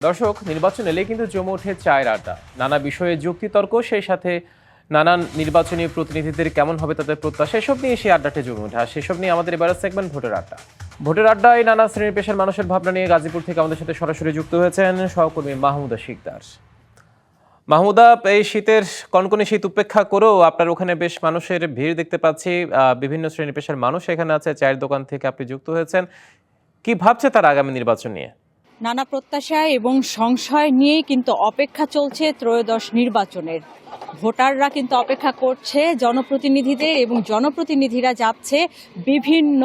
দর্শক, নির্বাচন এলে কিন্তু জমে ওঠে চায়ের আড্ডা। নানা বিষয়ে যুক্তিতর্ক, সেই সাথে নানান নির্বাচনী প্রতিনিধিদের কেমন হবে তাদের প্রত্যাশা, এসব নিয়ে সেই আড্ডাটি জমে ওঠে। আর সেসব নিয়ে আমাদের এবারের সেগমেন্ট ভোটের আড্ডা। ভোটের আড্ডায় নানা শ্রেণীর পেশার মানুষের ভাবনা নিয়ে গাজীপুর থেকে আমাদের সাথে সরাসরি যুক্ত হয়েছেন সহকর্মী মাহমুদা শিকদার। মাহমুদা, এই শীতের কনকনে শীত উপেক্ষা করেও আপনার ওখানে বেশ মানুষের ভিড় দেখতে পাচ্ছি। বিভিন্ন শ্রেণী পেশার মানুষ এখানে আছে, চায়ের দোকান থেকে আপনি যুক্ত হয়েছেন। কি ভাবছে তারা আগামী নির্বাচন নিয়ে? নানা প্রত্যাশা এবং সংশয় নিয়েই কিন্তু অপেক্ষা চলছে ত্রয়োদশ নির্বাচনের। ভোটাররা কিন্তু অপেক্ষা করছে জনপ্রতিনিধিদের, এবং জনপ্রতিনিধিরা যাচ্ছে বিভিন্ন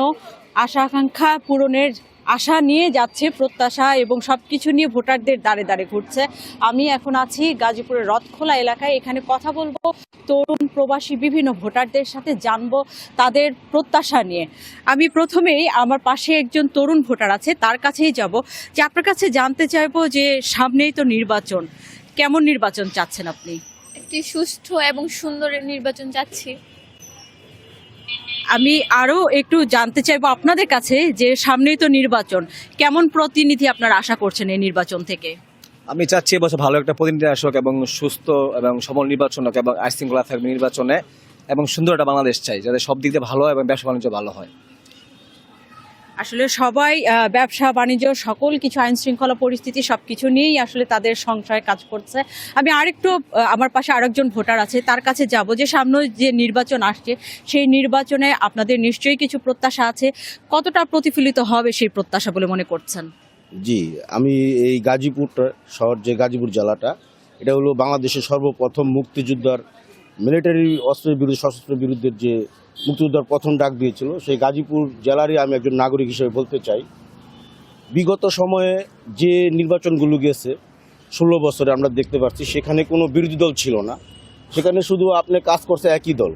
আশা আকাঙ্ক্ষা পূরণের আশা নিয়ে যাচ্ছে, প্রত্যাশা এবং সবকিছু নিয়ে ভোটারদের দ্বারে দ্বারে ঘুরছে। আমি এখন আছি গাজীপুরের রথখোলা এলাকায়। এখানে কথা বলবো তরুণ প্রবাসী বিভিন্ন ভোটারদের সাথে, জানবো তাদের প্রত্যাশা নিয়ে। আমি প্রথমেই আমার পাশে একজন তরুণ ভোটার আছে, তার কাছেই যাব। যে আপনার কাছে জানতে চাইবো যে সামনেই তো নির্বাচন, কেমন নির্বাচন চাচ্ছেন আপনি? একটি সুষ্ঠু এবং সুন্দর নির্বাচন চাচ্ছি। আমি আরো একটু জানতে চাইবো আপনাদের কাছে যে সামনেই তো নির্বাচন, কেমন প্রতিনিধি আপনারা আশা করছেন এই নির্বাচন থেকে? আমি চাচ্ছি এবছর ভালো একটা প্রতিনিধি আসুক এবং সুস্থ এবং সবল নির্বাচন হোক এবং আইনশৃঙ্খলা থাকবে নির্বাচনে, এবং সুন্দর একটা বাংলাদেশ চাই যাতে সব দিক দিয়ে ভালো হয় এবং ব্যবসা বাণিজ্য ভালো হয়। আসলে সবাই ব্যবসা বাণিজ্য সকল কিছু আইন শৃঙ্খলা পরিস্থিতি সবকিছু নিয়েই আসলে তাদের সংশয় কাজ করছে। আমি আরেকটু আমার পাশে আরেকজন ভোটার আছে, তার কাছে যাব যে সামনে যে নির্বাচন আসছে সেই নির্বাচনে আপনাদের নিশ্চয়ই কিছু প্রত্যাশা আছে, কতটা প্রতিফলিত হবে সেই প্রত্যাশা বলে মনে করছেন? জি, আমি এই গাজীপুর শহর, যে গাজীপুর জেলাটা, এটা হলো বাংলাদেশের সর্বপ্রথম মুক্তিযোদ্ধার মিলিটারি অস্ত্রের বিরুদ্ধে, সশস্ত্রের বিরুদ্ধে যে মুক্তিযোদ্ধার প্রথম ডাক দিয়েছিল, সেই গাজীপুর জেলারই আমি একজন নাগরিক হিসেবে বলতে চাই, বিগত সময়ে যে নির্বাচনগুলো গেছে 16 বছরে আমরা দেখতে পাচ্ছি সেখানে কোনো বিরোধী দল ছিল না। সেখানে শুধু আপনি কাজ করছে একই দল।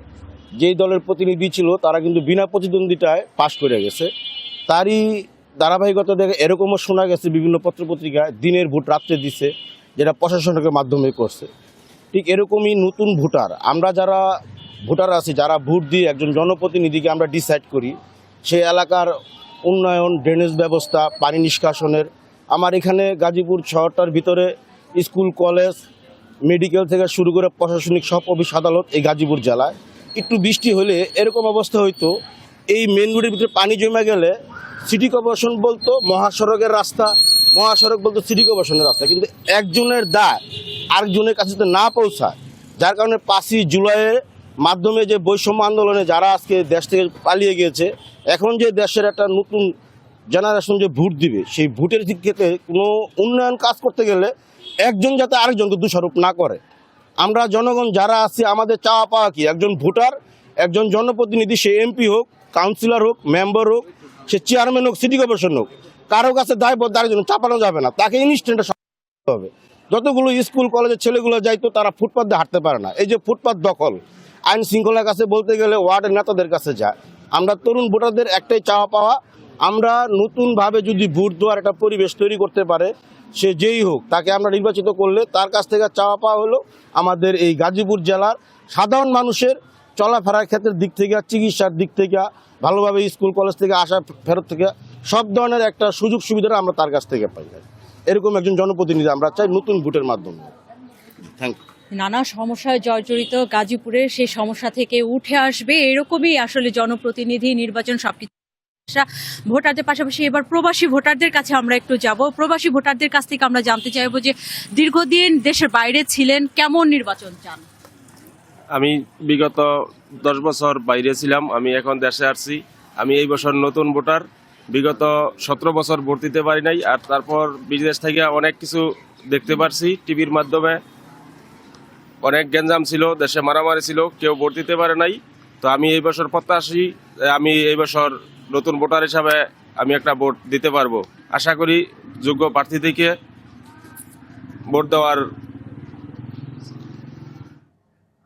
যেই দলের প্রতিনিধি ছিল তারা কিন্তু বিনা প্রতিদ্বন্দ্বিতায় পাশ করে গেছে। তারই ধারাবাহিকতা দেখে এরকমও শোনা গেছে বিভিন্ন পত্রপত্রিকায় দিনের ভোট রাত্রে দিছে, যেটা প্রশাসনের মাধ্যমে করছে। ঠিক এরকমই নতুন ভোটার, আমরা যারা ভোটার আছি, যারা ভোট দিয়ে একজন জনপ্রতিনিধিকে আমরা ডিসাইড করি, সেই এলাকার উন্নয়ন, ড্রেনেজ ব্যবস্থা, পানি নিষ্কাশনের, আমার এখানে গাজীপুর শহরটার ভিতরে স্কুল, কলেজ, মেডিকেল থেকে শুরু করে প্রশাসনিক সব অফিস আদালত এই গাজীপুর জেলায়। একটু বৃষ্টি হলে এরকম অবস্থা হইতো, এই মেন রোডের ভিতরে পানি জমে গেলে সিটি কর্পোরেশন বলতো মহাসড়কের রাস্তা, মহাসড়ক বলতো সিটি কর্পোরেশনের রাস্তা, কিন্তু একজনের দায় আরেকজনের কাছে না পৌঁছায়। যার কারণে 5ই জুলাইয়ের মাধ্যমে যে বৈষম্য আন্দোলনে যারা আজকে দেশ থেকে পালিয়ে গিয়েছে, এখন যে দেশের একটা নতুন জেনারেশন যে ভোট দিবে, সেই ভোটের দিক থেকে কোনো উন্নয়ন কাজ করতে গেলে একজন যাতে আরেকজনকে দোষারোপ না করে। আমরা জনগণ যারা আছি, আমাদের চাওয়া পাওয়া কি, একজন ভোটার, একজন জনপ্রতিনিধি, সে এমপি হোক, কাউন্সিলর হোক, মেম্বার হোক, সে চেয়ারম্যান হোক, সিটি কর্পোরেশন হোক, কারো কাছে দায়বদ্ধ আরেকজন চাপানো যাবে না, তাকে ইনস্ট্যান্টে হবে। যতগুলো স্কুল কলেজের ছেলেগুলো যাইতো তারা ফুটপাথ দিয়ে হাঁটতে পারে না। এই যে ফুটপাথ দখল, আইন শৃঙ্খলার কাছে বলতে গেলে ওয়ার্ডের নেতাদের কাছে যায়। আমরা তরুণ ভোটারদের একটাই চাওয়া পাওয়া, আমরা নতুনভাবে যদি ভোট দেওয়ার একটা পরিবেশ তৈরি করতে পারে, সে যেই হোক তাকে আমরা নির্বাচিত করলে তার কাছ থেকে চাওয়া পাওয়া হলো আমাদের এই গাজীপুর জেলার সাধারণ মানুষের চলাফেরার ক্ষেত্রের দিক থেকে, চিকিৎসার দিক থেকে, ভালোভাবে স্কুল কলেজ থেকে আসা ফেরত থেকে সব ধরনের একটা সুযোগ সুবিধা আমরা তার কাছ থেকে পাই। এরকম একজন জনপ্রতিনিধি আমরা চাই নতুন ভোটের মাধ্যমে। Thank you. নানা সমস্যায় জর্জরিত গাজীপুরের সেই সমস্যা থেকে উঠে আসবে, এরকমই আসলে জনপ্রতিনিধি নির্বাচন সবকিছু। ভোটারদের পাশাপাশি এবার প্রবাসী ভোটারদের কাছে আমরা একটু যাব। প্রবাসী ভোটারদের কাছ থেকে আমরা জানতে চাইবো যে দীর্ঘদিন দেশের বাইরে ছিলেন, কেমন নির্বাচন চান? আমি বিগত 10 বছর বাইরে ছিলাম, আমি এখন দেশে আসছি। আমি এই বছর নতুন ভোটার। বিগত 17 বছর ভোট দিতে পারি নাই, আর তারপর বিদেশ থেকে অনেক কিছু দেখতে পারছি টিভির মাধ্যমে। অনেক গ্যাঞ্জাম ছিল, দেশে মারামারি ছিল, কেউ ভোট দিতে পারে নাই। তো আমি এই বছর প্রত্যাশী, আমি এই বছর নতুন ভোটার হিসাবে আমি একটা ভোট দিতে পারবো। আশা করি যোগ্য প্রার্থী থেকে ভোট দেওয়ার